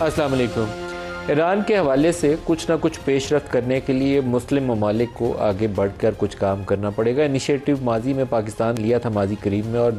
अस्सलाम वालेकुम। ईरान के हवाले से कुछ ना कुछ पेशरफ्त करने के लिए मुस्लिम ममालिक को आगे बढ़कर कुछ काम करना पड़ेगा। इनिशिएटिव माजी में पाकिस्तान लिया था, माजी करीब में, और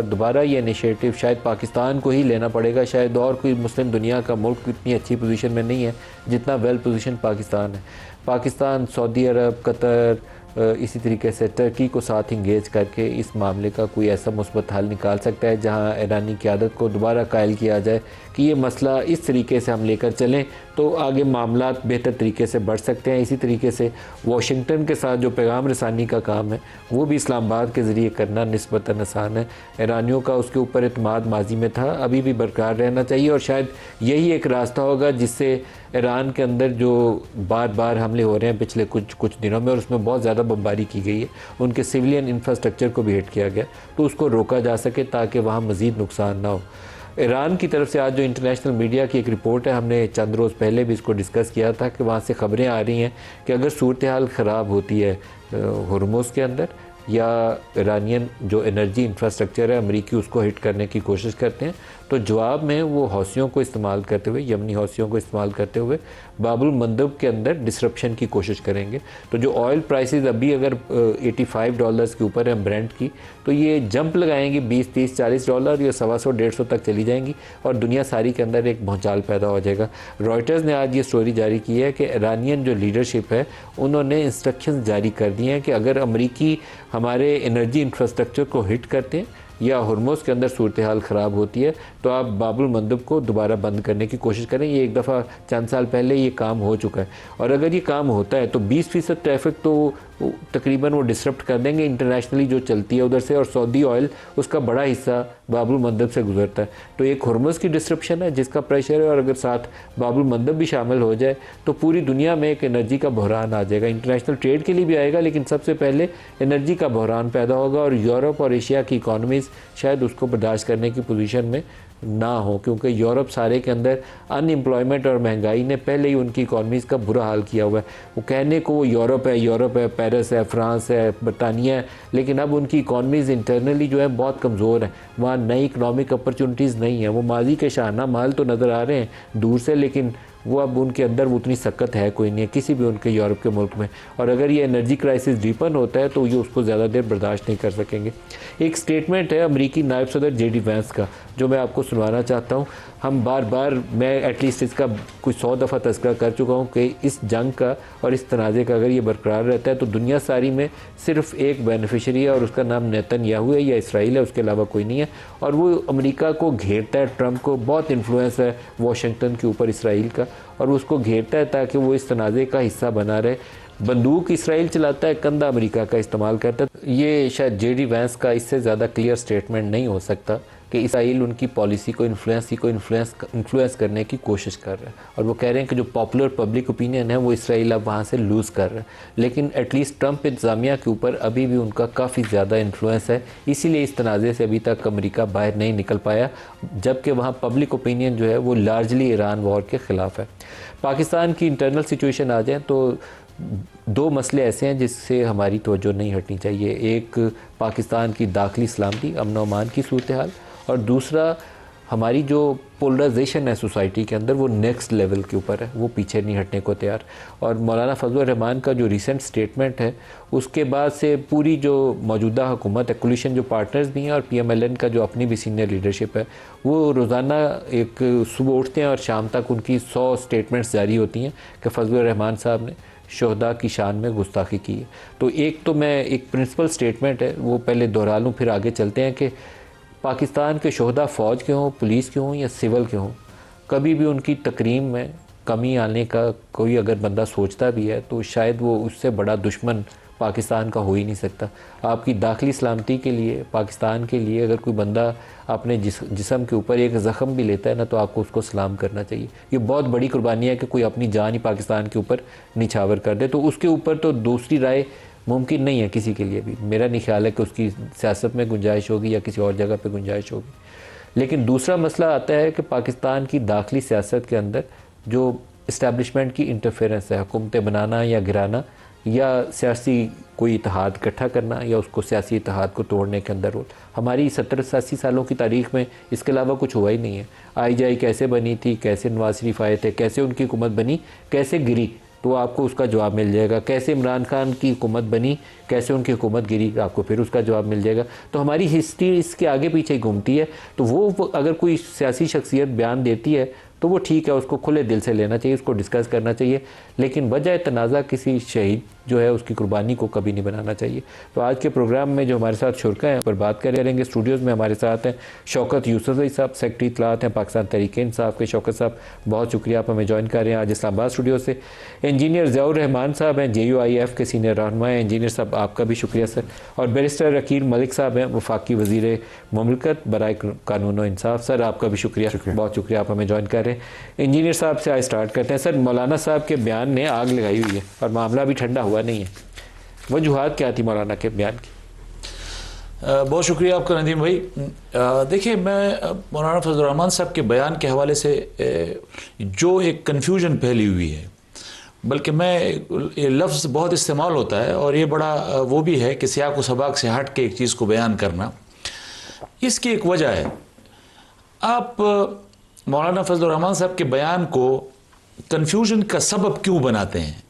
दोबारा ये इनिशिएटिव शायद पाकिस्तान को ही लेना पड़ेगा। शायद और कोई मुस्लिम दुनिया का मुल्क इतनी अच्छी पोजीशन में नहीं है जितना वेल पोजीशन पाकिस्तान है। पाकिस्तान, सऊदी अरब, कतर, इसी तरीके से टर्की को साथ इंगेज करके इस मामले का कोई ऐसा मुस्बत हल निकाल सकता है जहां ईरानी क़यादत को दोबारा कायल किया जाए कि ये मसला इस तरीके से हम लेकर चलें तो आगे मामला बेहतर तरीके से बढ़ सकते हैं। इसी तरीके से वाशिंगटन के साथ जो पैगाम रसानी का काम है वो भी इस्लामाबाद के ज़रिए करना निस्बतन आसान है। ईरानियों का उसके ऊपर एतमाद माजी में था, अभी भी बरकरार रहना चाहिए, और शायद यही एक रास्ता होगा जिससे ईरान के अंदर जो बार बार हमले हो रहे हैं पिछले कुछ दिनों में, और उसमें बहुत ज़्यादा बमबारी की गई है, उनके सिविलियन इंफ्रास्ट्रक्चर को भी हिट किया गया, तो उसको रोका जा सके ताकि वहाँ मज़ीद नुकसान ना हो। ईरान की तरफ से आज जो इंटरनेशनल मीडिया की एक रिपोर्ट है, हमने चंद रोज़ पहले भी इसको डिस्कस किया था कि वहाँ से ख़बरें आ रही हैं कि अगर सूरत हाल ख़राब होती है हुर्मुज़ के अंदर या ईरानियन जो एनर्जी इंफ्रास्ट्रक्चर है अमरीकी उसको हिट करने की कोशिश करते हैं, तो जवाब में वो हौसियों को इस्तेमाल करते हुए, यमनी हौसियों को इस्तेमाल करते हुए बाबुल मंदब के अंदर डिसरप्शन की कोशिश करेंगे। तो जो ऑयल प्राइसेस अभी अगर $85 के ऊपर है ब्रेंट की, तो ये जंप लगाएंगी $20, $30, $40, या $125-150 तक चली जाएंगी और दुनिया सारी के अंदर एक भौचाल पैदा हो जाएगा। रॉयटर्स ने आज ये स्टोरी जारी की है कि ईरानियन जो लीडरशिप है उन्होंने इंस्ट्रक्शंस जारी कर दिए हैं कि अगर अमरीकी हमारे एनर्जी इंफ्रास्ट्रक्चर को हिट करते हैं या हुर्मुज़ के अंदर सूरत हाल ख़राब होती है तो आप बाबुल मंदब को दोबारा बंद करने की कोशिश करें। ये एक दफ़ा चंद साल पहले ये काम हो चुका है, और अगर ये काम होता है तो 20% ट्रैफिक तो तकरीबन वो डिसरप्ट कर देंगे इंटरनेशनली जो चलती है उधर से, और सऊदी ऑयल उसका बड़ा हिस्सा बाबुल मंदब से गुजरता है। तो एक हुर्मुज़ की डिसरप्शन है जिसका प्रेशर है, और अगर साथ बाबुल मंदब भी शामिल हो जाए तो पूरी दुनिया में एक एनर्जी का बहरान आ जाएगा। इंटरनेशनल ट्रेड के लिए भी आएगा, लेकिन सबसे पहले एनर्जी का बहरान पैदा होगा, और यूरोप और एशिया की इकॉनमीज़ शायद उसको बर्दाश्त करने की पोजीशन में ना हो, क्योंकि यूरोप सारे के अंदर अनएम्प्लॉयमेंट और महंगाई ने पहले ही उनकी इकॉनमीज़ का बुरा हाल किया हुआ है। वो कहने को वो यूरोप है, पेरिस है, फ्रांस है, बरतानिया है, लेकिन अब उनकी इकॉनमीज़ इंटरनली जो है बहुत कमज़ोर है। वहाँ नई इकनॉमिक अपॉर्चुनिटीज़ नहीं है। वो माजी के शाहना महल तो नज़र आ रहे हैं दूर से, लेकिन वो अब उनके अंदर वो उतनी सख्त है कोई नहीं है किसी भी उनके यूरोप के मुल्क में। और अगर ये एनर्जी क्राइसिस डीपन होता है तो ये उसको ज़्यादा देर बर्दाश्त नहीं कर सकेंगे। एक स्टेटमेंट है अमरीकी नायब सदर JD वैंस का जो मैं आपको सुनवाना चाहता हूँ। हम बार मैं एटलीस्ट इसका कुछ 100 दफ़ा तज़किरा कर चुका हूँ कि इस जंग का और इस तनाज़े का अगर ये बरकरार रहता है तो दुनिया सारी में सिर्फ एक बेनिफिशरी है, और उसका नाम नेतन्याहू है या इसराइल है, उसके अलावा कोई नहीं है। और वो अमेरिका को घेरता है, ट्रंप को बहुत इन्फ्लुएंस है वाशिंगटन के ऊपर इसराइल का, और उसको घेरता है ताकि वो इस तनाज़े का हिस्सा बना रहे। बंदूक इसराइल चलाता है, कंधा अमेरिका का इस्तेमाल करता है। ये शायद JD वैंस का इससे ज़्यादा क्लियर स्टेटमेंट नहीं हो सकता कि इसराइल उनकी पॉलिसी को इन्फ्लुएंस करने की कोशिश कर रहा है, और वो कह रहे हैं कि जो पॉपुलर पब्लिक ओपिनियन है वो इसराइल अब वहाँ से लूज़ कर रहा है। लेकिन एटलीस्ट ट्रंप इंतज़ामिया के ऊपर अभी भी उनका काफ़ी ज़्यादा इन्फ्लुएंस है, इसीलिए इस तनाज़े से अभी तक अमेरिका बाहर नहीं निकल पाया, जबकि वहाँ पब्लिक ओपिनियन जो है वो लार्जली ईरान वॉर के ख़िलाफ़ है। पाकिस्तान की इंटरनल सिचुएशन आ जाए तो दो मसले ऐसे हैं जिससे हमारी तवज्जो नहीं हटनी चाहिए। एक पाकिस्तान की दाखिली सलामती, अमन व अमान की सूरत हाल, और दूसरा हमारी जो पोलराइजेशन है सोसाइटी के अंदर वो नेक्स्ट लेवल के ऊपर है, वो पीछे नहीं हटने को तैयार। और मौलाना फजल रहमान का जो रिसेंट स्टेटमेंट है उसके बाद से पूरी जो मौजूदा हुकूमत है, कोलिशन जो पार्टनर्स भी हैं, और PMLN का जो अपनी भी सीनियर लीडरशिप है, वो रोज़ाना एक सुबह उठते हैं और शाम तक उनकी 100 स्टेटमेंट्स जारी होती हैं कि फजल रहमान साहब ने शोहदा की शान में गुस्ताखी की है। तो एक प्रिंसिपल स्टेटमेंट है वो पहले दोहरा लूँ फिर आगे चलते हैं कि पाकिस्तान के शोहदा फ़ौज के हों, पुलिस के हों या सिविल के हों, कभी भी उनकी तकरीम में कमी आने का कोई अगर बंदा सोचता भी है तो शायद वो उससे बड़ा दुश्मन पाकिस्तान का हो ही नहीं सकता। आपकी दाखिली सलामती के लिए, पाकिस्तान के लिए अगर कोई बंदा अपने जिस्म के ऊपर एक ज़ख़म भी लेता है ना तो आपको उसको सलाम करना चाहिए। ये बहुत बड़ी कुर्बानी है कि कोई अपनी जान ही पाकिस्तान के ऊपर निछावर कर दे, तो उसके ऊपर तो दूसरी राय मुमकिन नहीं है किसी के लिए भी। मेरा नहीं ख्याल है कि उसकी सियासत में गुंजाइश होगी या किसी और जगह पे गुंजाइश होगी। लेकिन दूसरा मसला आता है कि पाकिस्तान की दाखिली सियासत के अंदर जो इस्टेब्लिशमेंट की इंटरफेरेंस है, हुकूमतें बनाना या गिराना, या सियासी कोई इत्तेहाद इकट्ठा करना या उसको सियासी इत्तेहाद को तोड़ने के अंदर रोल। हमारी 70-80 सालों की तारीख में इसके अलावा कुछ हुआ ही नहीं है। IJ कैसे बनी थी, कैसे नवाज शरीफ आए थे, कैसे उनकी हुकूमत बनी, कैसे गिरी, तो आपको उसका जवाब मिल जाएगा। कैसे इमरान खान की हुकूमत बनी, कैसे उनकी हुकूमत गिरी, आपको फिर उसका जवाब मिल जाएगा। तो हमारी हिस्ट्री इसके आगे पीछे घूमती है। तो वो अगर कोई सियासी शख्सियत बयान देती है तो वो ठीक है, उसको खुले दिल से लेना चाहिए, उसको डिस्कस करना चाहिए, लेकिन बजाय तनाज़ा किसी शहीद जो है उसकी कुर्बानी को कभी नहीं बनाना चाहिए। तो आज के प्रोग्राम में जो हमारे साथ शुरका हैं पर बात करेंगे, स्टूडियोज़ में हमारे साथ हैं शौकत यूसुफ़ज़ई साहब, सेक्रेटरी इत्तलात हैं पाकिस्तान तहरीक-ए-इंसाफ के। शौकत साहब बहुत शुक्रिया, आप हमें ज्वाइन कर रहे हैं आज इस्लामाबाद स्टूडियो से। इंजीनियर ज़ियाउर रहमान साहब हैं, JUIF के सीनियर रहनुमा हैं। इंजीनियर साहब आपका भी शुक्रिया सर। और बैरिस्टर अकील मलिक साहब हैं, वफाकी वज़ीर मुमलिकत बराए कानून व इंसाफ। सर आपका भी शुक्रिया, बहुत शुक्रिया, आप हमें ज्वाइन कर रहे हैं। इंजीनियर साहब से आज स्टार्ट करते हैं। सर, मौलाना साहब के बयान ने आग लगाई हुई है और मामला भी ठंडा हुआ नहीं है। वजूहात क्या थी मौलाना के बयान की? बहुत शुक्रिया आपका नदीम भाई। देखिए, मैं मौलाना फजलुर रहमान साहब के बयान के हवाले से जो एक कन्फ्यूजन फैली हुई है, बल्कि मैं ये लफ्ज़ बहुत इस्तेमाल होता है और ये बड़ा वो भी है कि सियाक व सबाक से हट के एक चीज़ को बयान करना। इसकी एक वजह है, आप मौलाना फजलुर रहमान साहब के बयान को कन्फ्यूजन का सबब क्यों बनाते हैं?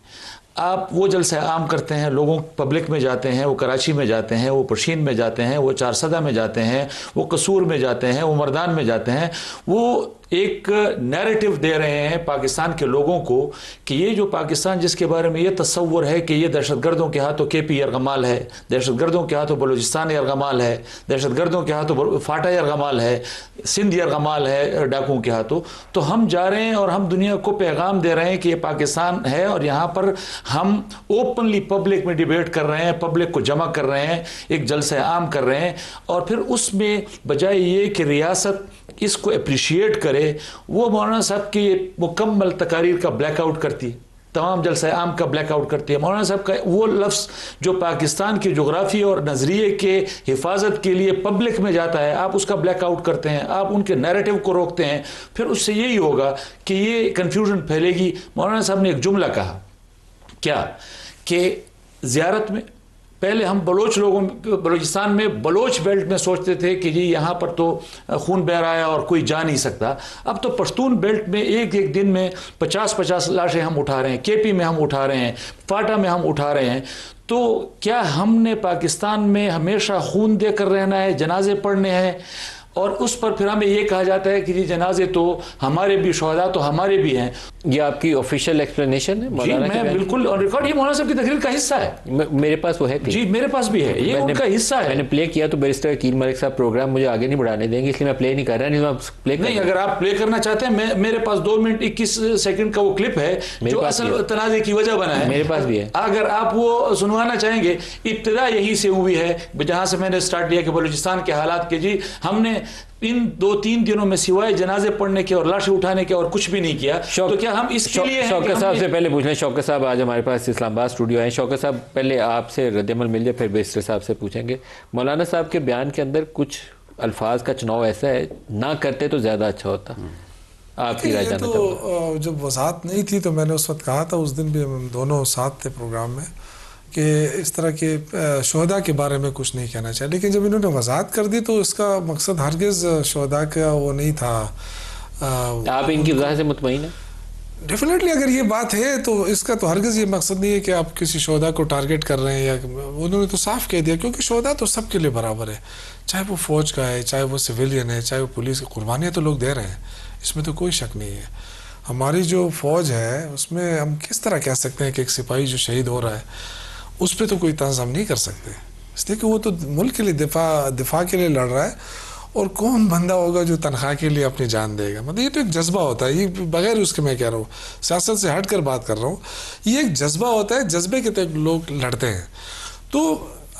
आप वो जलसा आम करते हैं, लोगों पब्लिक में जाते हैं, वो कराची में जाते हैं, वो परशीन में जाते हैं, वो चारसदा में जाते हैं, वो कसूर में जाते हैं, वो मर्दान में जाते हैं, वो एक नैरेटिव दे रहे हैं पाकिस्तान के लोगों को कि ये जो पाकिस्तान जिसके बारे में ये तस्वुर है कि ये दहशतगर्दों के हाथों KP यरगमाल है, दहशतगर्दों के हाथों बलूचिस्तान यरगमाल है, दहशतगर्दों के हाथों फाटा यरगमाल है, सिंध यरगमाल है डाकुओं के हाथों, तो हम जा रहे हैं और हम दुनिया को पैगाम दे रहे हैं कि ये पाकिस्तान है और यहाँ पर हम ओपनली पब्लिक में डिबेट कर रहे हैं, पब्लिक को जमा कर रहे हैं, एक जलसा आम कर रहे हैं। और फिर उसमें बजाय ये कि रियासत इसको अप्रिशिएट करे, वो मौलाना साहब की मुकम्मल तकारीर का ब्लैकआउट करती है, तमाम जलसा आम का ब्लैकआउट करती है। मौलाना साहब का वो लफ्ज़ जो पाकिस्तान की जोग्राफी और नज़रिए के हिफाजत के लिए पब्लिक में जाता है, आप उसका ब्लैकआउट करते हैं, आप उनके नैरेटिव को रोकते हैं। फिर उससे यही होगा कि ये कन्फ्यूजन फैलेगी। मौलाना साहब ने एक जुमला कहा, क्या कि ज़ियारत में पहले हम बलूचिस्तान में बलोच बेल्ट में सोचते थे कि जी यहाँ पर तो खून बह रहा है और कोई जा नहीं सकता। अब तो पश्तून बेल्ट में एक एक दिन में 50-50 लाशें हम उठा रहे हैं, KP में हम उठा रहे हैं, फाटा में हम उठा रहे हैं। तो क्या हमने पाकिस्तान में हमेशा खून देकर रहना है, जनाजे पढ़ने हैं? और उस पर फिर हमें ये कहा जाता है कि जी जनाजे तो हमारे भी, शोहदा तो हमारे भी हैं। ये आपकी ऑफिशियल एक्सप्लेनेशन है मौलाना? जी, मैं बिल्कुल और रिकॉर्ड ये मौलाना साहब की तकरीर का हिस्सा है। मेरे पास वो है जी, मेरे पास भी है, ये उनका हिस्सा है। मैंने प्ले किया तो बैरिस्टर अकील मलिक साहब प्रोग्राम मुझे आगे नहीं बढ़ाने देंगे, इसलिए मैं प्ले नहीं कर रहा। नहीं, अगर आप प्ले करना चाहते हैं, मेरे पास 2 मिनट 21 सेकंड का वो क्लिप है जो असल तनाज़े की वजह बना है, मेरे पास भी है। अगर आप वो सुनवाना चाहेंगे, इब्तिदा यही से हुई है जहां से मैंने स्टार्ट किया कि बलूचिस्तान के हालात के। जी, हमने इन 2-3 दिनों में सिवाय जनाजे पढ़ने के और लाशें उठाने के और कुछ भी नहीं किया। तो क्या हम इसके लिए शौकत साहब से पहले पूछ लें। शौकत साहब आज हमारे पास इस्लामाबाद स्टूडियो आए। शौकत साहब, पहले आपसे रद्दमल मिल जाए, फिर बैरिस्टर साहब से पूछेंगे। मौलाना साहब के बयान के अंदर कुछ अल्फाज का चुनाव ऐसा है, ना करते तो ज़्यादा अच्छा होता। आपकी राय जानना चाहूँगा। जब वजाहत नहीं थी तो मैंने उस वक्त कहा था, उस दिन भी हम दोनों साथ थे प्रोग्राम में, कि इस तरह के शोहदा के बारे में कुछ नहीं कहना चाहिए। लेकिन जब इन्होंने वजाहत कर दी तो इसका मकसद हरगिज़ शोहदा का वो नहीं था। आप इनकी वजह से मुतमईन हैं? डेफिनेटली अगर ये बात है तो इसका तो हरगिज़ ये मकसद नहीं है कि आप किसी शोहदा को टारगेट कर रहे हैं, या उन्होंने तो साफ कह दिया, क्योंकि शोहदा तो सबके लिए बराबर है, चाहे वो फ़ौज का है, चाहे वो सिविलियन है, चाहे वो पुलिस की। कुर्बानियाँ तो लोग दे रहे हैं, इसमें तो कोई शक नहीं है। हमारी जो फ़ौज है उसमें हम किस तरह कह सकते हैं कि एक सिपाही जो शहीद हो रहा है उस पर तो कोई तंज़ हम नहीं कर सकते, इसलिए कि वो तो मुल्क के लिए दिफा के लिए लड़ रहा है। और कौन बंदा होगा जो तनख्वाह के लिए अपनी जान देगा? मतलब ये तो एक जज्बा होता है, ये बगैर उसके मैं कह रहा हूँ, सियासत से हट कर बात कर रहा हूँ, ये एक जज्बा होता है, जज्बे के तहत लोग लड़ते हैं। तो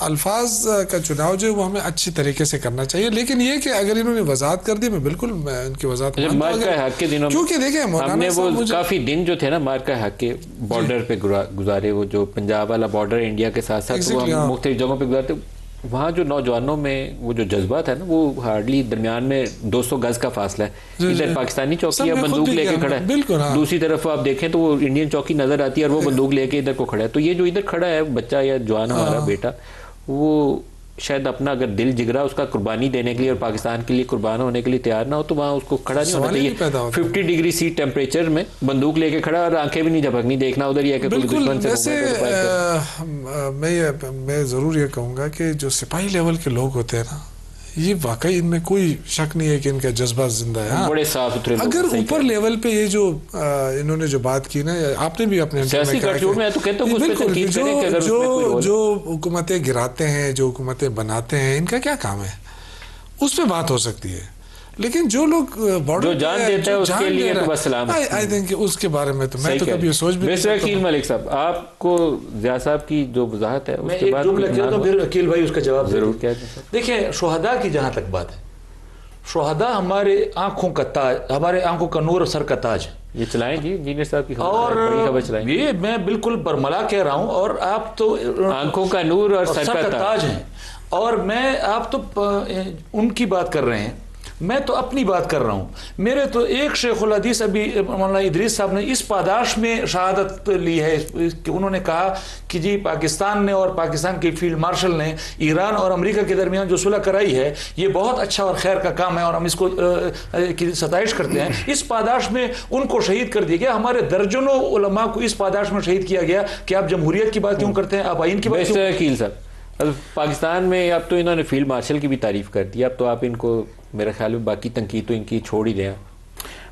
अल्फाज का चुनाव जो है वो हमें अच्छी तरीके से करना चाहिए। लेकिन ये कि अगर इन्होंने वजाहत कर दी, मैं बिल्कुल इनकी वजाहत के दिनों, क्योंकि देखें हमने वो काफी दिन जो थे ना मार्का हक के बॉर्डर पे गुजारे, वो जो पंजाब वाला बॉर्डर इंडिया के साथ साथ वो हम मुख्तलिफ जगहों पे गुजारते, वहाँ जो नौजवानों में वो जो जज्बात है ना, वो हार्डली दरमियान में 200 गज का फासला है। इधर पाकिस्तानी चौकी है, बंदूक लेके खड़ा है, बिल्कुल, हाँ। दूसरी तरफ आप देखें तो वो इंडियन चौकी नजर आती है और वो बंदूक लेके इधर को खड़ा है। तो ये जो इधर खड़ा है बच्चा या जवान हमारा बेटा, वो शायद अपना अगर दिल जिगरा उसका कुर्बानी देने के लिए और पाकिस्तान के लिए कुर्बान होने के लिए तैयार ना हो, तो वहाँ उसको खड़ा नहीं होना चाहिए। 50 डिग्री सी टेम्परेचर में बंदूक लेके खड़ा और आंखें भी नहीं झपकनी, देखना उधर ही है कि कोई दुश्मन से वैसे मैं जरूर ये कहूँगा कि जो सिपाही लेवल के लोग होते हैं ना, ये वाकई इनमें कोई शक नहीं है कि इनका जज्बा जिंदा है। बड़े साफ सुथरे। अगर ऊपर लेवल पे ये जो इन्होंने जो बात की ना, आपने भी अपने जो हुकूमतें गिराते हैं, जो हुकूमतें बनाते हैं, इनका क्या काम है, उस पर बात हो सकती है। लेकिन जो लोग जो जान देता है उसके लिए तो बस सलाम। आई थिंक उसके बारे में तो मैं तो कभी सोच भी नहीं। अकील मलिक साहब, आपको जिया साहब की जो वजाहत है उसके बाद तो फिर अकील भाई उसका जवाब जरूर क्या। देखिए, शुहदा की जहां तक बात है, शुहदा हमारे आंखों का ताज, हमारे आंखों का नूर और सर का ताज है। ये चलाएं जी इंजीनियर साहब की और खबर चलाएं। ये मैं बिल्कुल बरमला कह रहा हूं, और आप तो आंखों का नूर और सर का ताज हैं, और मैं आप तो उनकी बात कर रहे हैं, मैं तो अपनी बात कर रहा हूं। मेरे तो एक शेखुल हदीस अभी मौलाना इदरीस साहब ने इस पादाश में शहादत ली है कि उन्होंने कहा कि जी पाकिस्तान ने और पाकिस्तान के फील्ड मार्शल ने ईरान और अमेरिका के दरमियान जो सुलह कराई है, ये बहुत अच्छा और खैर का काम है और हम इसको की सताइश करते हैं। इस पादाश में उनको शहीद कर दिया गया। हमारे दर्जनों उलमा को इस पादाश में शहीद किया गया कि आप जमहूरियत की बात क्यों करते हैं, आप आइन की बात क्यों। वकील साहब, पाकिस्तान में अब तो इन्होंने फील्ड मार्शल की भी तारीफ कर दी, अब तो आप इनको मेरे ख्याल में बाकी तनकीद तो इनकी छोड़ ही दें।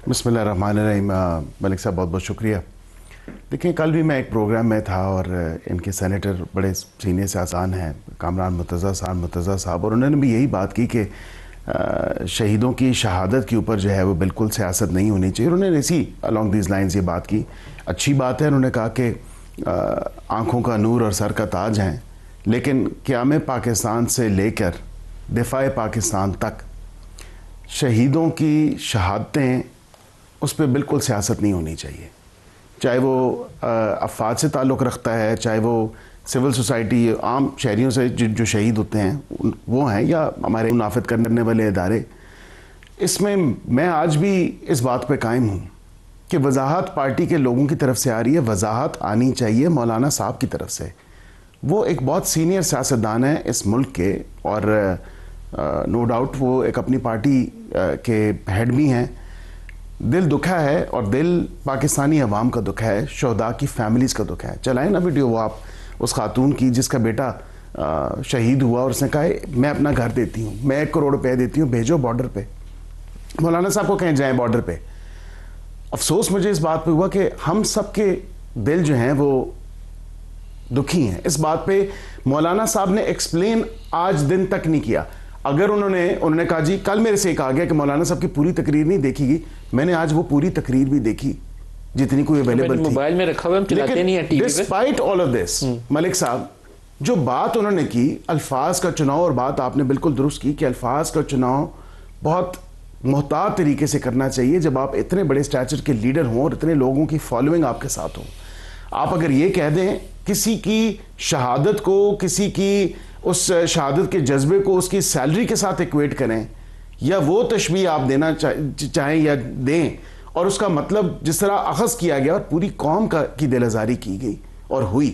बिस्मिल्लाहिर्रहमानिर्रहीम। मलिक साहब बहुत बहुत शुक्रिया। देखिए, कल भी मैं एक प्रोग्राम में था और इनके सेनेटर बड़े सीनियर सियासतदान हैं, कामरान मुर्तज़ा साहब, और उन्होंने भी यही बात की कि शहीदों की शहादत के ऊपर जो है वो बिल्कुल सियासत नहीं होनी चाहिए। उन्होंने इसी अलॉन्ग दीज लाइन्स ये बात की। अच्छी बात है, उन्होंने कहा कि आँखों का नूर और सर का ताज हैं, लेकिन क़याम पाकिस्तान से लेकर दिफा पाकिस्तान तक शहीदों की शहादतें, उस पर बिल्कुल सियासत नहीं होनी चाहिए। चाहे वो अफवाद से ताल्लुक़ रखता है, चाहे वो सिविल सोसाइटी आम शहरियों से जो शहीद होते हैं वो हैं, या हमारे मुनाफिद करने वाले इदारे। इसमें मैं आज भी इस बात पे कायम हूँ कि वजाहत पार्टी के लोगों की तरफ से आ रही है, वजाहत आनी चाहिए मौलाना साहब की तरफ से। वो एक बहुत सीनियर सियासतदान है इस मुल्क के, और नो डाउट वो एक अपनी पार्टी के हेड भी हैं। दिल दुखा है, और दिल पाकिस्तानी अवाम का दुखा है, शहदा की फैमिलीज़ का दुखा है। चलाएं ना वीडियो वो आप उस खातून की जिसका बेटा शहीद हुआ और उसने कहा मैं अपना घर देती हूँ, मैं 1 करोड़ रुपये देती हूँ, भेजो बॉर्डर पे। मौलाना साहब को कहें जाएँ बॉर्डर पे। अफसोस मुझे इस बात पे हुआ कि हम सब के दिल जो हैं वो दुखी हैं इस बात पे। मौलाना साहब ने एक्सप्लेन आज दिन तक नहीं किया। अगर उन्होंने कहा जी, कल मेरे से कहा गया कि मौलाना साहब की पूरी तकरीर नहीं देखी, मैंने आज वो पूरी तकरीर भी देखी जितनी कोई अवेलेबल थी, मोबाइल में रखा हुआ, हम चलाते नहीं है टीवी पे। Despite all of this, Malik साहब जो बात उन्होंने की, अल्फाज का चुनाव, और बात आपने बिल्कुल दुरुस्त की कि अल्फाज का चुनाव बहुत मोहतात तरीके से करना चाहिए जब आप इतने बड़े स्टैचर के लीडर हों और इतने लोगों की फॉलोइंग आपके साथ हो। आप अगर ये कह दें किसी की शहादत को, किसी की उस शहादत के जज्बे को उसकी सैलरी के साथ इक्वेट करें, या वो तशबीह आप देना चाहें या दें, और उसका मतलब जिस तरह अखज़ किया गया और पूरी कौम की दिल आज़ारी की गई और हुई,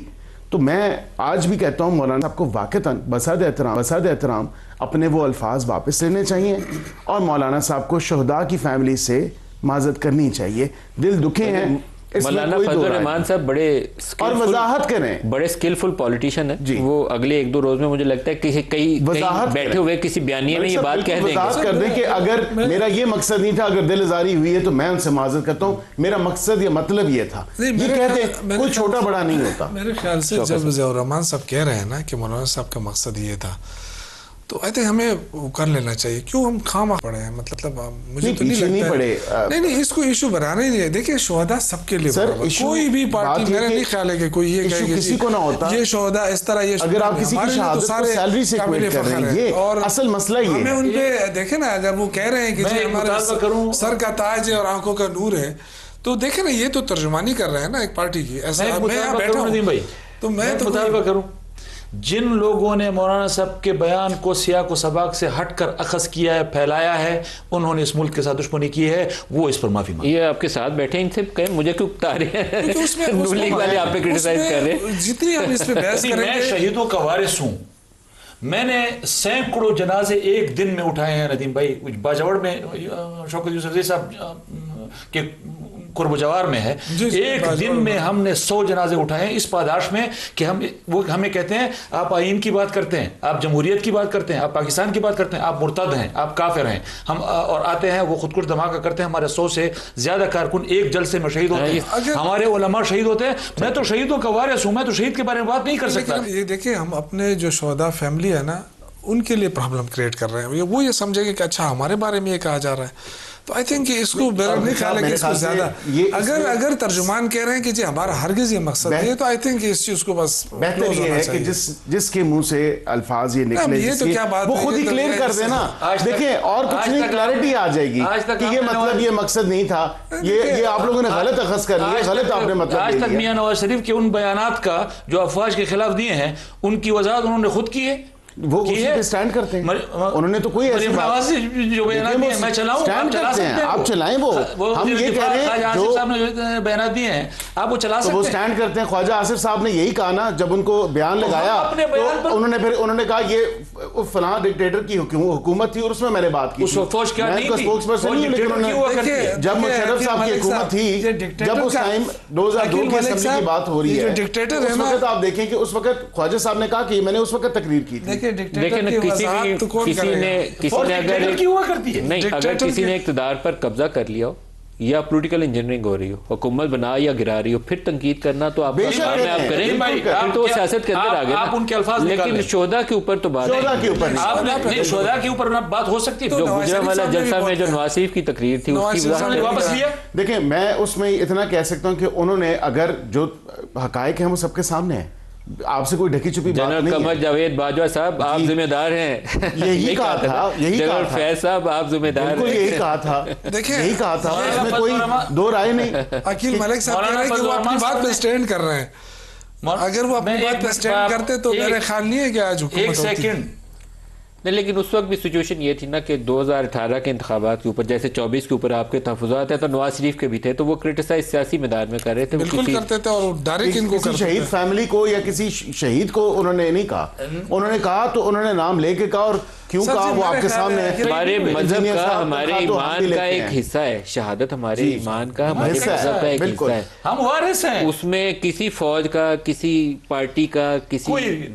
तो मैं आज भी कहता हूँ मौलाना साहब को वाक़तन बसाद एहतराम अपने वो अल्फाज वापस लेने चाहिए, और मौलाना साहब को शहदा की फैमिली से माजरत करनी चाहिए। दिल दुखे हैं। मौलाना फजल रहमान साहब बड़े और वजाहत करें, बड़े स्किलफुल पॉलिटिशियन है वो। अगले 1-2 रोज में मुझे लगता है कि कई बैठे हुए किसी बयानिए में ये बात कह देंगे, वजाहत कर दें कि अगर मेरा ये मकसद नहीं था, अगर दिल आज़ारी हुई है तो मैं उनसे माजरत करता हूँ, मेरा मकसद या मतलब ये था। ये कहते कोई छोटा बड़ा नहीं होता। मेरे ख्याल से जब ज़ियाउर रहमान साहब कह रहे हैं ना कि मौलाना साहब का मकसद ये था, तो आई थिंक हमें वो कर लेना चाहिए। क्यों हम खामा पड़े हैं, मतलब मुझे तो नहीं लगता है। नहीं इसको इशू बनाना ही नहीं है। देखिए शोहदा सबके लिए बराबर, कोई भी पार्टी, मेरा नहीं ख्याल है कि कोई ये कहे किसी को ना होता ये शोहदा इस तरह, ये अगर आप किसी की शहादत को सैलरी से इक्वेट कर रहे हैं, ये और असल मसला ये हमें उन पे देखे ना, अगर वो कह रहे हैं कि जी हमारा सर का ताज है और आंखों का नूर है, तो देखे ना ये तो तर्जुमानी कर रहे हैं ना एक पार्टी की। ऐसा मैं यहाँ बैठा हूँ, तो मैं तो मुतालबा करूँ। जिन लोगों ने मौलाना साहब के बयान को सियाक व सबाक से हटकर अखज़ किया है, फैलाया है, उन्होंने इस मुल्क के साथ दुश्मनी की है, वो इस पर माफी मांगे। ये आपके साथ बैठे इनसे कहें मुझे क्यों बता रहे हैं? नून लीग वाले आप पे क्रिटिसाइज कर रहे हैं। जितनी हम इस पे बहस करेंगे, मैं शहीदों का वारिस हूं। मैंने सैकड़ों जनाजे एक दिन में उठाए हैं नदीम भाई। बाजवड़ में शौकत यूसुफ साहब के कुर्ब जवार में है, एक दिन में हमने 100 जनाजे उठाए हैं इस पादाश में कि वो हमें कहते हैं आप आईन की बात करते हैं, आप जमहूरियत की बात करते हैं, आप पाकिस्तान की बात करते हैं, आप मुर्तद हैं, आप काफिर हैं। हम और आते हैं वो खुदकुश धमाका करते हैं, हमारे 100 से ज्यादा कारकुन एक जलसे में शहीद होते हैं, हमारे उलमा शहीद होते हैं। मैं तो शहीदों का वारिस हूं, मैं तो शहीद के बारे में बात नहीं कर सकता। ये देखिए, हम अपने जो शोहदा फैमिली है ना, उनके लिए प्रॉब्लम क्रिएट कर रहे हैं। वो ये समझेंगे कि अच्छा हमारे बारे में ये कहा जा रहा है, तो आई थिंक इसको नहीं ख्याल है कि इसको ज्यादा अगर तर्जुमान कह रहे हैं कि जी हमारा हरगिज ये मकसद है, तो आई थिंक इस चीज को बस बेहतर ये है कि जिसके मुंह से अल्फाज ये निकले, ये तो क्या बात, वो खुद ही क्लियर कर देना। देखिए, और कुछ नहीं, क्लैरिटी आ जाएगी कि ये मतलब ये मकसद नहीं था, ये आप लोगों ने गलत अखज़ कर लिया, गलत आपने मतलब। आज तक मियां नवाज शरीफ के उन बयानात का जो अफवाज के खिलाफ दिए हैं, उनकी वजाहत उन्होंने खुद की है, वो उसी पे स्टैंड करते हैं। उन्होंने तो कोई ऐसी बात जो बयान दिए मैं चलाऊं, स्टैंड करते हैं, आप चलाएं। वो हम ये कह रहे हैं जो साहब ने जो बयान दिए हैं आप वो चला सकते हैं, वो स्टैंड करते हैं। ख्वाजा आसिफ साहब ने यही कहा ना, जब उनको बयान लगाया तो उन्होंने कहा ये फलां डिक्टेटर की हुकूमत थी और उसमें मैंने बात की। उस फौज क्या नहीं थी, स्पोक्स पर्सन नहीं, लेकिन उन्होंने जब मुशर्रफ साहब की हुकूमत थी, जब उस टाइम 2002 की असेंबली की बात हो रही है, डिक्टेटर है उस वक्त आप देखें कि उस वक्त ख्वाजा साहब ने कहा कि मैंने उस वक्त तकरीर की थी। किसी ने अगर नहीं, अगर किसी ने इक़्तिदार पर कब्जा कर लिया हो या पॉलिटिकल इंजीनियरिंग हो रही हो, हुकूमत बना या गिरा रही हो, फिर तंकीद करना तो आप करेंगे, फिर तो सियासत के अंदर आ गए आप उनके अल्फाज, लेकिन शोधा के ऊपर तो बात, शोधा के ऊपर बात हो सकती है। जो गुजरावाला जलसा में जो नवाज शरीफ की तकरीर थी उसकी वापस लिया। देखिए, मैं उसमें इतना कह सकता हूँ कि उन्होंने अगर जो हकायक है वो सबके सामने है, आपसे कोई ढकी छुपी बात नहीं है। कमर जावेद बाजवा साहब आप जिम्मेदार हैं, यही कहा था, यही कहा था। फैज साहब आप जिम्मेदार हैं, यही कहा था। देखिए, यही कहा था, इसमें कोई दो राय नहीं। अकील मलिक साहब कह रहे हैं कि वो अपनी बात पे स्टैंड कर रहे हैं। अगर वो अपनी बात पे स्टैंड करते तो मेरा ख्याल नहीं है कि आज हुकूमत एक सेकंड नहीं, लेकिन उस वक्त भी सिचुएशन ये थी ना कि 2018 के इंतखाबात के ऊपर, जैसे 24 के ऊपर आपके तहफ़्फ़ुज़ात है, तो नवाज शरीफ के भी थे, तो वो क्रिटिसाइज सियासी मैदान में कर रहे थे, बिल्कुल करते थे। और डायरेक्ट इनको किसी शहीद फैमिली को या किसी शहीद को उन्होंने नहीं कहा, उन्होंने कहा तो उन्होंने नाम लेके कहा, और क्यों कहा वो आपके सामने है। हमारे मजहब का, हमारे ईमान का एक हिस्सा है, शहादत हमारे ईमान का, हमारे मजहब का एक हिस्सा है, हम वारिस हैं। उसमें किसी फौज का, किसी पार्टी का, किसी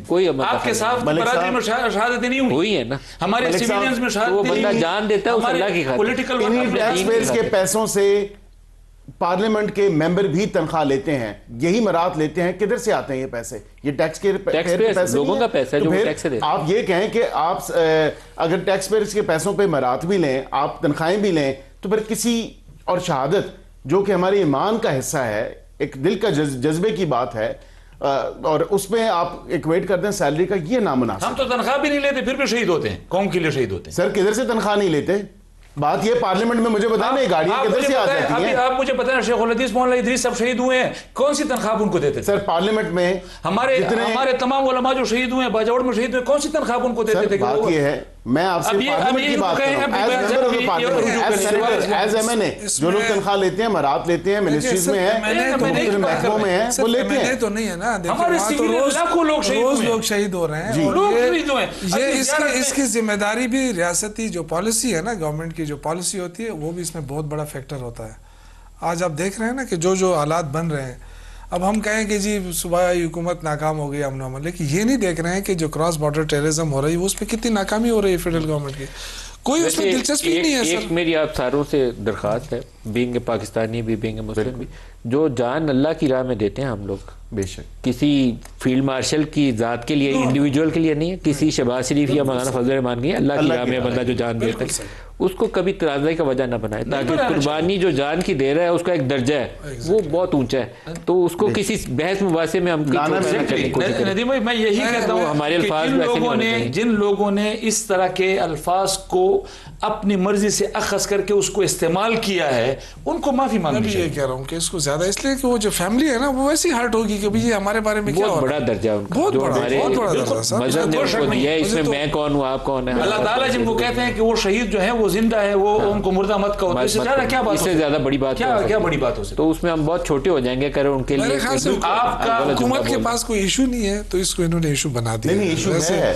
कोई आपके साथ बरादरी में शहादत नहीं हुई है ना, हमारे सिविलियंस में शहादत, वो बंदा जान देता है उस अल्लाह की खातिर। पॉलिटिकल टैक्स पेयर्स के पैसों से पार्लियामेंट के मेंबर भी तनख्वाह लेते हैं, यही मरात लेते हैं। किधर से आते हैं ये पैसे? ये टैक्स के पैसे, लोगों का पैसा है जो टैक्स दे। आप ये कहें कि आप अगर टैक्स पेयर्स के पैसों पे मरात भी लें, आप तनख्वाहें भी लें, तो फिर किसी और शहादत जो कि हमारे ईमान का हिस्सा है, एक दिल का जज्बे की बात है, और उसमें आप इक्वेट करते हैं सैलरी का, ये नामुनासिब। हम तो तनख्वाह भी नहीं लेते फिर भी शहीद होते हैं, कौम के लिए शहीद होते हैं। सर, किधर से तनख्वाह नहीं लेते? बात ये पार्लियामेंट में मुझे बताएं, नहीं गाड़ियां किधर से आ जाती हैं? आप मुझे पता है शेखुल हदीस मौलाना इदरीस सब शहीद हुए हैं, कौन सी तनख्वाह उनको देते थे? सर, पार्लियामेंट में हमारे तमाम उलमा जो शहीद हुए हैं, बाजौड़ में शहीद हुए, कौन सी तनख्वाह उनको देते थे? बात ये है, मैं आपसे पार्लियामेंट की बात कर रहा हूं, एज एमएनए जो लोग तनख्वाह लेते हैं, मरात लेते हैं, मिनिस्ट्रीज में है, महकमों में है, वो लेते हैं। तो नहीं है ना, लाखों लोग शहीद हो रहे हैं। ये इसकी जिम्मेदारी भी रियासती जो पॉलिसी है ना, गवर्नमेंट की जो पॉलिसी होती है, वो भी इसमें बहुत बड़ा फैक्टर होता है। आज आप देख रहे हैं ना कि जो हालात बन रहे हैं, अब हम कहें कि जी सुबह हुकूमत नाकाम हो गई, अमन अमन, लेकिन ये नहीं देख रहे हैं कि जो क्रॉस बॉर्डर टेररिज्म हो रही है उसमें कितनी नाकामी हो रही है फेडरल गवर्नमेंट की। कोई उसमें दिलचस्पी नहीं है। एक मेरी आप सारों से दरख्वास्त है, बीइंग पाकिस्तानी भी, बीइंग मुस्लिम भी, जो जान अल्लाह की राह में देते हैं हम लोग, बेशक किसी फील्ड मार्शल की जात के लिए, इंडिविजुअल के लिए नहीं है, किसी शहबाज शरीफ या मौलाना फजल रहमान की, अल्लाह की राह में बंदा जो जान देता है, उसको कभी तराजई का वजह ना बनाए, ताकि कुर्बानी जो जान की दे रहा है उसका एक दर्जा है, वो बहुत ऊंचा है, तो उसको किसी बहस मुबासे में हम नदीम भाई, मैं यही कहता हूँ, हमारे अल्फाज, जिन लोगों ने इस तरह के अल्फाज को अपनी मर्जी से अखज़ करके उसको इस्तेमाल किया है, उनको माफी मांगनी चाहिए। मैं भी ये कह रहा हूँ कि इसको ज्यादा, इसलिए कि वो जो फैमिली है ना वो वैसी हर्ट होगी कि भाई ये हमारे बारे में क्या बहुत हो बड़ा रहा है। दर्जा उनका, बहुत जो बड़ा, हमारे बहुत बड़ा दर्जा सर। मजहब ने कोई शक उनको नहीं। दिया है, इसमें मुझे तो- मैं कौन हूँ, आप कौन है। अल्लाह ताला जिनको कहते हैं कि वो शहीद जो है वो जिंदा है, वो उनको मुर्दा मत कहो, तो इससे ज्यादा क्या बात, इससे ज्यादा बड़ी बात क्या बड़ी बात हो सकती तो उसमें हम बहुत छोटे हो जाएंगे अगर उनके लिए मेरे ख्याल से आपका हुकूमत के पास कोई इशू नहीं है तो इसको इन्होंने इशू बना दिया। नहीं इशू है,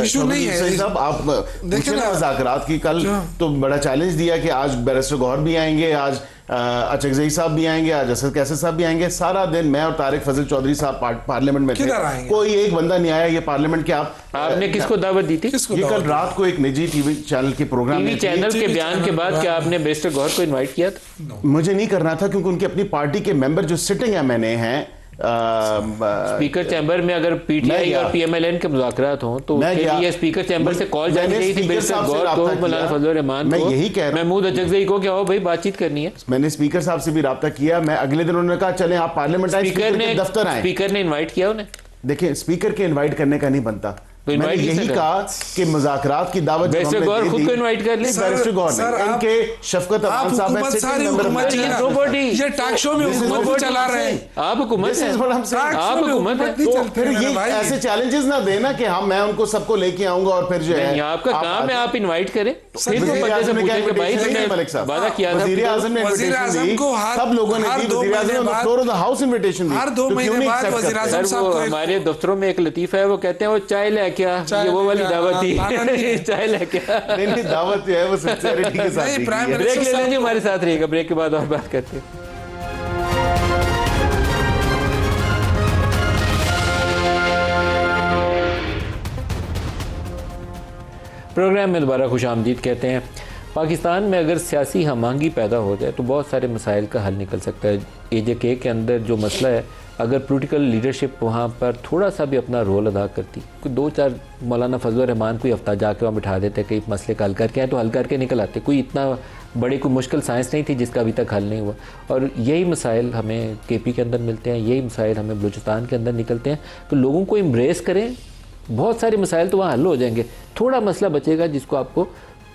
इशू नहीं है साहब। आप देखिए ना, मुज़ाकरात की कल तो बड़ा चैलेंज दिया कि आज बैरिस्टर गौहर भी आएंगे, आज अचकजई साहब भी आएंगे, आज असद कैसर साहब भी आएंगे। सारा दिन मैं और तारिक फजल चौधरी साहब पार्लियामेंट में थे, किधर आएंगे? कोई एक बंदा नहीं आया ये पार्लियामेंट के। आपने किसको दावत दी थी? ये कल रात को एक निजी टीवी चैनल के प्रोग्राम टीवी में चैनल के टीवी बयान के चैनल बाद क्या आपने बैरिस्टर गौहर को इनवाइट किया था? मुझे नहीं करना था क्योंकि उनकी अपनी पार्टी के मेंबर जो सिटिंग एमएनए हैं, स्पीकर चैम्बर में अगर पीटीआई और पीएमएलएन के मुज़ाकरात हों तो उसके लिए स्पीकर चैम्बर से कॉल जानी चाहिए थी बैरिस्टर गौहर को, मौलाना फजल रहमान को, यही कह रहा हूं, महमूद अचकजई को क्या हो भाई बातचीत करनी है। मैंने स्पीकर साहब से भी राब्ता किया। मैं अगले दिन उन्होंने कहा चलें आप पार्लियामेंट आए, स्पीकर के दफ्तर आए। स्पीकर ने इनवाइट किया उन्हें। देखिए स्पीकर के इनवाइट करने का नहीं बनता, तो मैंने invite यही किसे कहा कि मुज़ाकरात की दावत बैरिस्टर गौहर खुद को इनवाइट कर ले। बैरिस्टर गौहर सर, नहीं, इनके शफकत अमान साहब हैं, हुकूमत सारी sitting member हुकूमत हैं। है ना। Nobody। ये टॉक शो में हुकूमत चला रहे हैं। आप हुकूमत This हैं, is what I'm saying। आप हुकूमत हैं। नहीं तो चलती फिर मेरे ये भाई। ऐसे चैलेंजेस ना देना कि हम मैं उनको सबको लेके आऊंगा और फिर जो है नहीं, आपका काम है आप इनवाइट करें। फिर वो वज़ीर बंदे से आज़म ने क्या पूछे कि भाई invitation दी तुमने मलिक साहब? वादा किया था। वज़ीर आज़म ने वज़ीर invitation आज़म दी, को सब लोगों ने हर दी, 2 वज़ीर आज़म महीने ने बाद- floor of the house invitation दी। हर 2 तो क्यों महीने नहीं बाद accept वज़ीर करते? आज़म सर साहब वो को एक- हमारे दफ्तरों में एक लतीफ़ा है, वो कहते हैं वो चाय ले क्या, ये वो वाली दावत थी, चाय ले क्या। नहीं दावत जो है वो सिंसियरिटी के साथ नहीं, दी प्राइम गई है। ब्रेक ले लेंगे, हमारे साथ रहेगा, ब्रेक के बाद और बात करते हैं। प्रोग्राम में दोबारा खुश आमदीद कहते हैं। पाकिस्तान में अगर सियासी हमआहंगी पैदा हो जाए तो बहुत सारे मसाइल का हल निकल सकता है। AJK के अंदर जो मसला है, अगर पॉलिटिकल लीडरशिप वहाँ पर थोड़ा सा भी अपना रोल अदा करती, कोई 2-4 मौलाना फजल रहमान कोई हफ्ता जाके वहाँ बिठा देते, कई मसले का हल करके आए तो हल करके निकल आते। कोई इतना बड़ी कोई मुश्किल साइंस नहीं थी जिसका अभी तक हल नहीं हुआ। और यही मसाइल हमें KP के अंदर मिलते हैं, यही मसाइल हमें बलूचिस्तान के अंदर निकलते हैं। तो लोगों को एम्ब्रेस करें, बहुत सारे मसाइल तो वहाँ हल हो जाएंगे। थोड़ा मसला बचेगा जिसको आपको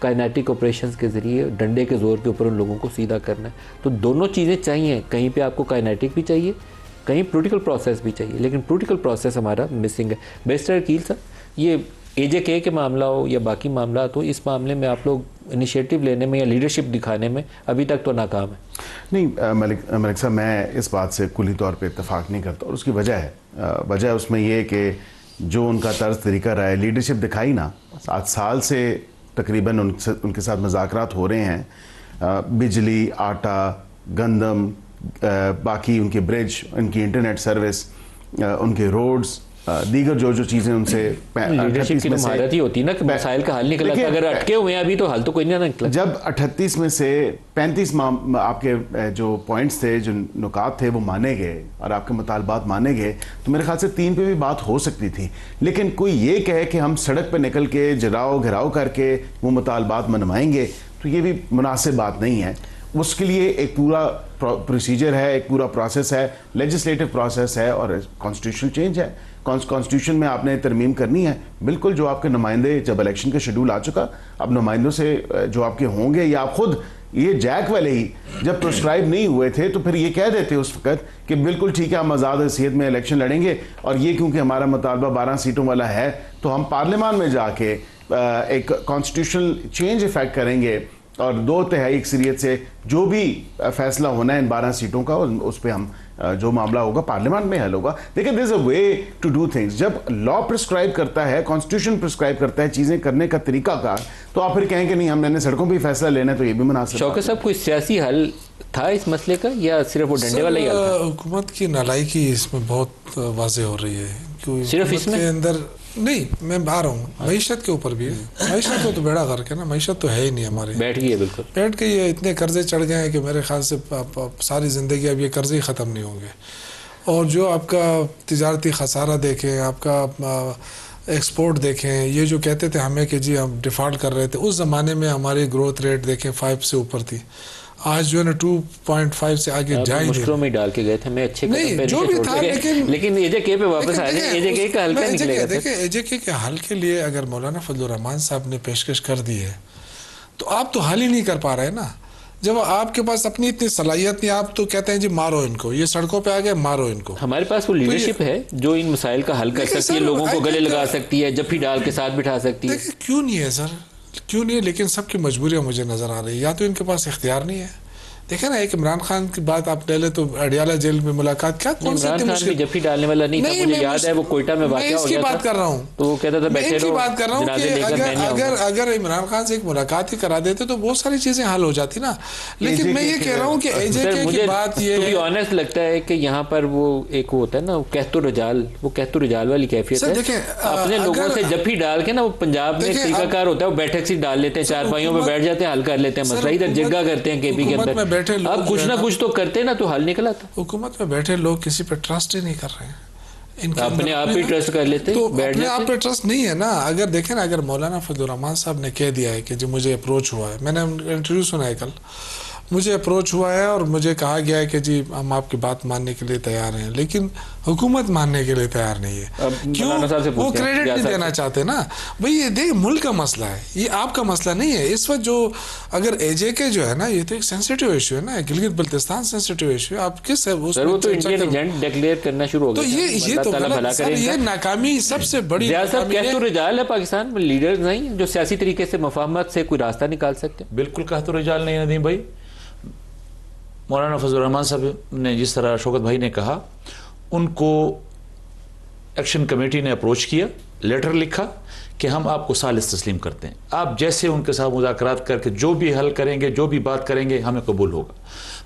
काइनेटिक ऑपरेशंस के ज़रिए डंडे के ज़ोर के ऊपर उन लोगों को सीधा करना है। तो दोनों चीज़ें चाहिए, कहीं पे आपको काइनेटिक भी चाहिए, कहीं पॉलिटिकल प्रोसेस भी चाहिए, लेकिन पॉलिटिकल प्रोसेस हमारा मिसिंग है। बैरिस्टर अकील साहब, ये AJK के मामला हो या बाकी मामला तो इस मामले में आप लोग इनिशिएटिव लेने में या लीडरशिप दिखाने में अभी तक तो नाकाम है। नहीं मलिक साहब, मैं इस बात से कुली तौर पे इत्तेफाक नहीं करता और उसकी वजह है, वजह उसमें ये है कि जो उनका तर्ज तरीका रहा है, लीडरशिप दिखाई ना, 7 साल से तकरीबन उनके साथ मुज़ाकरात हो रहे हैं। बिजली, आटा, गंदम, बाकी उनके ब्रिज, उनकी इंटरनेट सर्विस, उनके रोड्स, दीगर जो चीज़ें उनसे लीडरशिप की महारत ही होती है ना कि मसाइल का हल निकला था। अगर अटके हुए हैं अभी तो हल तो कोई नहीं निकला। जब 38 में से 35 आपके जो पॉइंट्स थे, जो नुकात थे, वो माने गए और आपके मुतालबात माने गए, तो मेरे ख्याल से 3 पे भी बात हो सकती थी। लेकिन कोई ये कहे कि हम सड़क पे निकल के जराओ घिराव करके वो मुतालबात मनवाएंगे, तो ये भी मुनासिब बात नहीं है। उसके लिए एक पूरा प्रोसीजर है, एक पूरा प्रोसेस है, लेजिस्लेटिव प्रोसेस है और कॉन्स्टिट्यूशनल चेंज है। कॉन्स्टिट्यूशन में आपने तरमीम करनी है। बिल्कुल, जो आपके नुमाइंदे, जब इलेक्शन का शेड्यूल आ चुका, अब नुमाइंदों से जो आपके होंगे या आप खुद, ये जैक वाले ही जब प्रोस्क्राइब नहीं हुए थे तो फिर ये कह देते उस वक्त कि बिल्कुल ठीक है, हम आज़ाद हैसियत में इलेक्शन लड़ेंगे और ये क्योंकि हमारा मुतालबा 12 सीटों वाला है तो हम पार्लियामान में जाके एक कॉन्स्टिट्यूशनल चेंज इफेक्ट करेंगे और 2/3 अक्सरियत से जो भी फैसला होना है इन 12 सीटों का, उस पर हम जो मामला होगा पार्लियामेंट में हल होगा। देखिए, there is a way to do things. जब लॉ प्रिस्क्राइब करता है, कॉन्स्टिट्यूशन प्रिस्क्राइब करता है चीज़ें करने का तरीका का, तो आप फिर कहें कि नहीं हमने सड़कों पर फैसला लेना है, तो ये भी मुनासिब। शौकत साहब, कोई सियासी हल था इस मसले का या सिर्फ वो डंडे वाला ही हल था? हुकूमत की नालायकी इसमें बहुत वाज़ेह हो रही है। क्योंकि सिर्फ इसमें के अंदर नहीं, मैं आ रहा हूँ, मईशत के ऊपर भी है। मईशत को तो बेड़ा गर्क है ना, मईशत तो है ही नहीं हमारे, बैठ गई है बिल्कुल। बैठ के ये इतने कर्जे चढ़ गए हैं कि मेरे ख्याल से सारी ज़िंदगी अब ये कर्जे ही ख़त्म नहीं होंगे। और जो आपका तिजारती खसारा देखें, आपका एक्सपोर्ट देखें, ये जो कहते थे हमें कि जी हम डिफ़ॉल्ट कर रहे थे, उस ज़माने में हमारी ग्रोथ रेट देखें 5 से ऊपर थी, आज जो है ना 2.5 से आगे जा ही मुश्किलों में डाल के गए थे। मैं अच्छे नहीं, जो भी था, लेकिन AJK पे वापस आ जाए। AJK का हल क्या निकलेगा? देखिए, AJK के हल के लिए अगर मौलाना फजल रहमान साहब ने पेशकश कर दी है तो आप तो हल ही नहीं कर पा रहे ना। जब आपके पास अपनी इतनी सलाहियत नहीं, आप तो कहते हैं जी मारो इनको, ये सड़कों पे आ गए मारो इनको। हमारे पास वो लीडरशिप है जो इन मसाइल का हल कर देखिए सकती है, सर, लोगों को गले लगा think- सकती है, जफ्फी डाल के साथ बिठा सकती है। देखिए क्यों नहीं है सर, क्यों नहीं है, लेकिन सबकी मजबूरियां मुझे नजर आ रही है। या तो इनके पास इख्तियार नहीं है। देखे ना, एक इमरान खान की बात आप ले ले तो अडियाला जेल में मुलाकात, क्या कौन सी इमरान इतनी खान भी मुश्किल। जफ्फी डालने वाला नहीं था, मुझे मैं याद है वो कोयटा में मैं वाकया हो इसकी गया बात था, कर रहा हूँ, तो वो कहता था मैं बैठे इनकी रहो, बात कर रहा हूँ जनाजे कि लेकर मैं नहीं अगर आऊंगा। अगर इमरान खान से एक मुलाकात ही करा देते तो बहुत सारी चीजें हल हो जाती ना। लेकिन मैं ये कह रहा हूँ कि AJK की मुझे बात ये to be है, honest लगता है कि यहाँ पर वो एक वो होता है ना, कहतो रजाल वाली कैफियत सर है। देखें, अपने लोगों अगर- से जफ्फी डाल के ना, वो पंजाब में देखिए, तरीकाकार होता है, वो बैठक सी डाल लेते हैं, सर, चारपाइयों पे हुकूमत- बैठ जाते हैं, हल कर लेते हैं सर, मसला, इधर हुकूमत- जगह करते हैं केपी के हुकूमत में बैठे अंदर। लोग अब कुछ जो है ना ना- कुछ तो करते ना तो हल निकल आता। हुकूमत में बैठे लोग किसी पे ट्रस्ट ही नहीं कर रहे हैं। इनके अपने अंदर आप ही ट्रस्ट कर लेते, तो बैठ अपने जाते। आप पे ट्रस्ट नहीं है ना। अगर देखें ना, अगर मौलाना फजलुर रहमान साहब ने कह दिया है कि जी मुझे अप्रोच हुआ है, मैंने इंटरव्यू सुना है कल, मुझे अप्रोच हुआ है और मुझे कहा गया है कि जी हम आपकी बात मानने के लिए तैयार हैं, लेकिन हुकूमत मानने के लिए तैयार नहीं है। अब क्यों? मौलाना साहब से वो पूछते हैं, क्रेडिट क्या नहीं साहब देना चाहते ना भाई। ये देख, मुल्क का मसला है, ये आपका मसला नहीं है इस वक्त। जो अगर AJK जो है ना, ये तो एक सेंसिटिव इशू है ना, गिलगित बल्तिस्तान सेंसिटिव इशू है। आप किस है सर वो तो इंडियन एजेंट डिक्लेयर करना शुरू हो तो गया। ये तो गलत सर, ये नाकामी सबसे बड़ी साहब नाकामी कहतो है। रिजाल है पाकिस्तान में, लीडर नहीं जो सियासी तरीके से मफाहमत से कोई रास्ता निकाल सकते हैं। बिल्कुल कहतो रिजाल नहीं नदीम भाई। मौलाना फजलुर रहमान साहब ने जिस तरह शौकत भाई ने कहा, उनको एक्शन कमेटी ने अप्रोच किया, लेटर लिखा कि हम आपको सालिस तस्लीम करते हैं, आप जैसे उनके साथ मुज़ाकरात करके जो भी हल करेंगे, जो भी बात करेंगे, हमें कबूल होगा।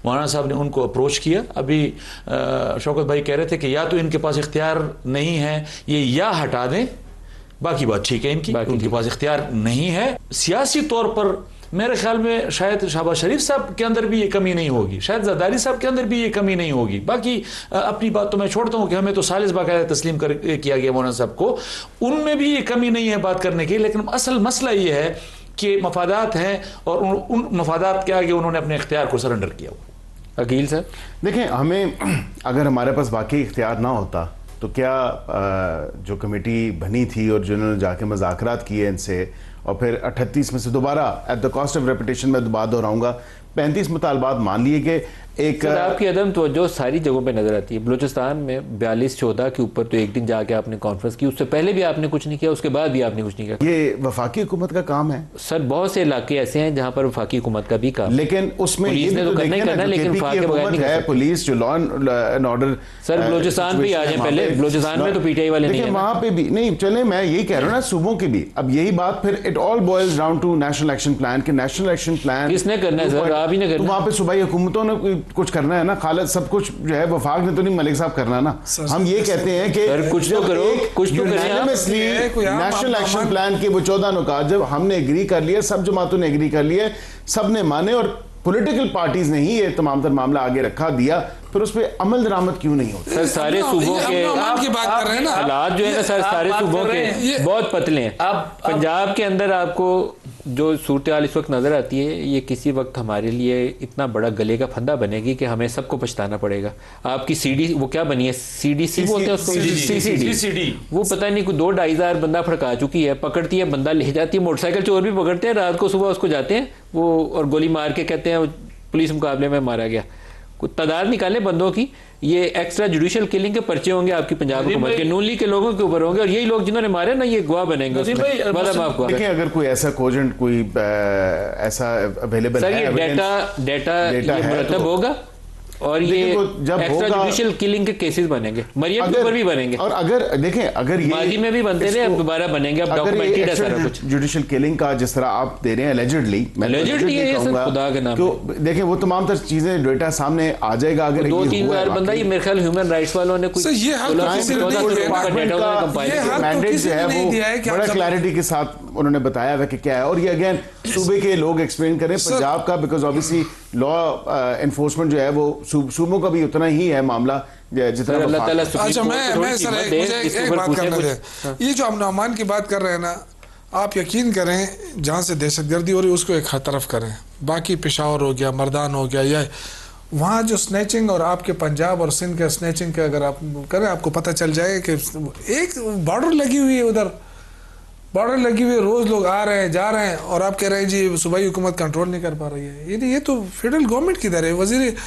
मौलाना साहब ने उनको अप्रोच किया। अभी शौकत भाई कह रहे थे कि या तो इनके पास इख्तियार नहीं है, ये या हटा दें, बाकी बात ठीक है इनकी, उनके पास इख्तियार नहीं है। सियासी तौर पर मेरे ख्याल में शायद शहबाज शरीफ साहब के अंदर भी ये कमी नहीं होगी, शायद जरदारी साहब के अंदर भी ये कमी नहीं होगी। बाकी अपनी बात तो मैं छोड़ता हूँ कि हमें तो सालिस बाकायदा तस्लीम किया गया मौलाना साहब को, उनमें भी ये कमी नहीं है बात करने की। लेकिन असल मसला ये है कि मफादात हैं और उन मफादात के आगे उन्होंने अपने इख्तियार को सरेंडर किया हुआ। अकील सर देखें, हमें अगर हमारे पास वाकई इख्तियार ना होता तो क्या जो कमेटी बनी थी और जिन्होंने जाके मुज़ाकरात किए इनसे, और फिर 38 में से दोबारा at the cost of reputation में दोबारा दोहराऊंगा, 35 मुतालबात मान लिए कि एक सर आपकी अदम तवज्जो सारी जगहों पे नजर आती है। बलूचिस्तान में 42-14 के ऊपर तो एक दिन जाके आपने कॉन्फ्रेंस की, उससे पहले भी आपने कुछ नहीं किया, उसके बाद भी आपने कुछ नहीं किया। ये वफाकी हुकूमत का काम है सर बहुत से इलाके ऐसे हैं जहां पर वफाकी हुकूमत का भी काम है। लेकिन उसमें पुलिस ये ने भी तो तो करना ही देखिए करना ना, है, जो लेकिन KP वफाक की के बगैर हुकूमत नहीं कर है, सकते। पुलिस जो law and order sir Balochistan पे आ जाए पहले, बलूचिस्तान में तो PTI वाले नहीं है ना। वहां पे भी नहीं चले, मैं यही कह रहा हूँ ना, सूबों की भी अब यही बात, फिर it all boils down to national action plan के नेशनल एक्शन प्लान किसने करना है सर? आप ही ने करना है। वहां पे सूबाई हुकूमतों ने कुछ करना है ना, खालिद सब कुछ जो है वफाक ने तो नहीं, मलिक साहब करना ना। हम ये कहते हैं कि सर, कुछ तो करो, कुछ तो करें आप। नेशनल एक्शन प्लान के वो 14 नुकात जब हमने एग्री कर लिए, सब जमातों ने एग्री कर लिए, सब ने माने, और पॉलिटिकल पार्टीज ने ही ये तमाम तर मामला आगे रखा दिया, फिर उस पर अमल दरामद क्यों नहीं होता? सर सारे सूबों के की बात कर रहे हैं ना, हालात जो है ना सर, सारे सूबों के बहुत पतले हैं। पंजाब के अंदर आपको जो सूरत हाल इस वक्त नजर आती है, ये किसी वक्त हमारे लिए इतना बड़ा गले का फंदा बनेगी कि हमें सबको पछताना पड़ेगा। आपकी CD वो क्या बनी है, CDC बोलते हैं उसको, CCD, वो पता नहीं कोई 2-2.5 हज़ार बंदा फड़का चुकी है, पकड़ती है, बंदा ले जाती है, मोटरसाइकिल चोर भी पकड़ते हैं, रात को सुबह उसको जाते हैं वो और गोली मार के कहते हैं पुलिस मुकाबले में मारा गया। तादाद निकाले बंदों की, ये एक्स्ट्रा जुडिशियल किलिंग के पर्चे होंगे आपकी पंजाब हुकूमत के, नून लीग के लोगों के ऊपर होंगे, और यही लोग जिन्होंने मारे ना ये गवाह बनेंगे उसमें। देखिए अगर कोई ऐसा कोजेंट कोई ऐसा अवेलेबल सर है, ये डेटा ये मुरतब होगा और ये एक्स्ट्रा जुडिशियल किलिंग के केसेस बनेंगे, मरियम के ऊपर भी बनेंगे। और अगर देखें, अगर ये माजी में भी बनते थे, अब दोबारा बनेंगे, अब डॉक्यूमेंटेड है सारा कुछ। जुडिशियल किलिंग का जिस तरह आप दे रहे हैं एलिजिडली, मैं खुदा के नाम पे देखें वो तमाम तर चीजें डेटा सामने आ जाएगा। अगर 2-3 हज़ार बंदा, ये मेरे ख्याल ह्यूमन राइट्स वालों ने कुछ मैंडेट जो है वो बड़ा क्लैरिटी के साथ उन्होंने बताया हुआ कि क्या है, और ये अगेन सूबे के लोग एक्सप्लेन करें पंजाब का, बिकॉज ऑब्वियसली लॉ एनफोर्समेंट जो है वो सूबों का भी उतना ही है मामला जितना अल्लाह ताला। अच्छा मैं सर मुझे एक बात करना है, ये जो अमन अमान की बात कर रहे हैं ना, आप यकीन करें जहाँ से दहशतगर्दी हो रही है उसको एक तरफ करें, बाकी पेशावर हो गया, मर्दान हो गया, या वहाँ जो स्नैचिंग और आपके पंजाब और सिंध के स्नैचिंग के अगर आप करें, आपको पता चल जाएगा कि एक बॉर्डर लगी हुई है उधर, बॉर्डर लगी हुई है, रोज लोग आ रहे हैं जा रहे हैं, और आप कह रहे हैं जी सूबाई हुकूमत कंट्रोल नहीं कर पा रही है। ये तो फेडरल गवर्नमेंट की तरह है।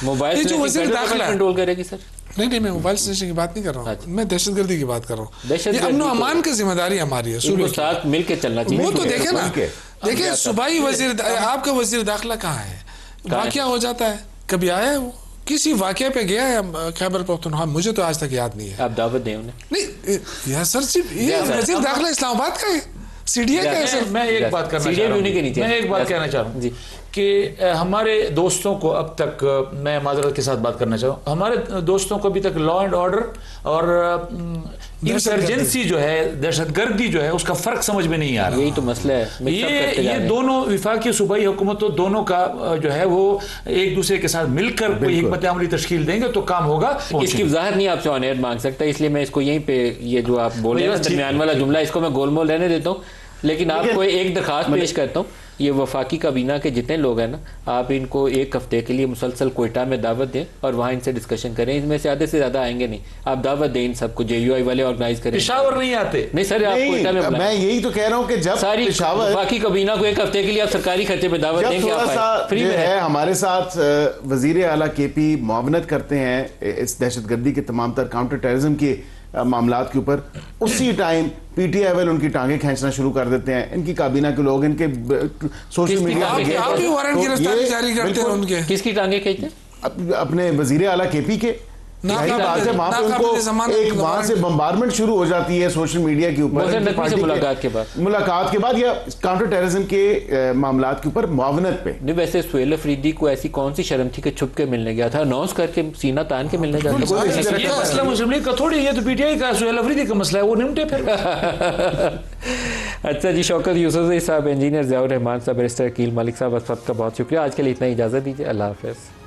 मोबाइल ये जो वजीर दाखिला कंट्रोल करेगी सर? नहीं, मैं मोबाइल स्टेशन की बात नहीं कर रहा हूँ, मैं दहशतगर्दी की बात कर रहा हूँ। दहशतगर्दी ये अमन अमान की जिम्मेदारी हमारी है, इनको साथ मिलके चलना चाहिए। वो तो देखे ना, देखिए सूबाई वजीर, आपका वजीर दाखिला कहाँ है? वाकया हो जाता है, कभी आया है वो? किसी वाकया पे गया है खैबर पख्तूनख्वा? मुझे तो आज तक याद नहीं है। आप दावत दें उन्हें। नहीं यार सर जी, ये वजीर दाखिला इस्लामाबाद का है, सीडीए का है सर। मैं एक बात कहना चाह रहा हूँ कि हमारे दोस्तों को अब तक, मैं माजरत के साथ बात करना चाहूँ, हमारे दोस्तों को अभी तक लॉ एंड ऑर्डर और इंसर्जेंसी जो है, दहशतगर्दी जो है, उसका फर्क समझ में नहीं आ रहा। यही तो मसला है। ये दोनों विफाकी सूबाई हुकूमतों दोनों का जो है वो एक दूसरे के साथ मिलकर कोई हिकमत अमली तश्कील देंगे तो काम होगा। इसकी वजाहत नहीं आपसे ऑन एयर मांग सकता, इसलिए मैं इसको यहीं पे, ये जो आप बोल रहे हैं दरमियान वाला जुमला, इसको मैं गोलमोल रहने देता हूँ। लेकिन आपको एक दरखास्त पेश करता हूँ, ये वफाकी काबीना के जितने लोग हैं ना, आप इनको एक हफ्ते के लिए मुसलसल कोयटा में दावत दें और वहाँ इनसे डिस्कशन करें। इनमें से आधे से ज्यादा आएंगे नहीं, आप दावत दें इन सबको, JUI वाले ऑर्गेनाइज करें। पेशावर नहीं आते? नहीं सर, आप कोयटा में मैं यही तो कह रहा हूँ कि जब सारी वफाकी काबीना को एक हफ्ते के लिए आप सरकारी खर्चे पे दावत देंगे, आप फ्री में है। हमारे साथ वजीर आला KP मुआवनत करते हैं इस दहशतगर्दी के तमाम तर काउंटर टेररिज्म के मामलात के ऊपर, उसी टाइम PTI वाले उनकी टांगे खींचना शुरू कर देते हैं। इनकी काबीना के लोग इनके सोशल मीडिया आप भी वारंट गिरफ्तारी जारी करते हैं उनके। किसकी टांगे खींचते हैं? अपने वजीर आला KP के। यही बात है, वहां पे उनको एक वहां से बम्बारमेंट शुरू हो जाती है सोशल मीडिया के ऊपर, मुलाकात के बाद या काउंटर टेररिज्म के मामलात के ऊपर मुआवनत पे। नहीं, वैसे सुहेल अफरीदी को ऐसी कौन सी शर्म थी कि छुप के मिलने गया था? अनाउंस करके सीना तान के मिलने जाता था। ये मसला मुस्लिम लीग का थोड़ी, ये तो PTI का, सुहेल अफरीदी का मसला है, वो निपटे फिर। अच्छा जी, शौकत यूसुफ साहब, इंजीनियर ज़ियाउर रहमान साहब, बैरिस्टर अकील मलिक साहब, आप सबका बहुत शुक्रिया। आज के लिए इतना ही, इजाज़त दीजिए। अल्लाह हाफ़िज़।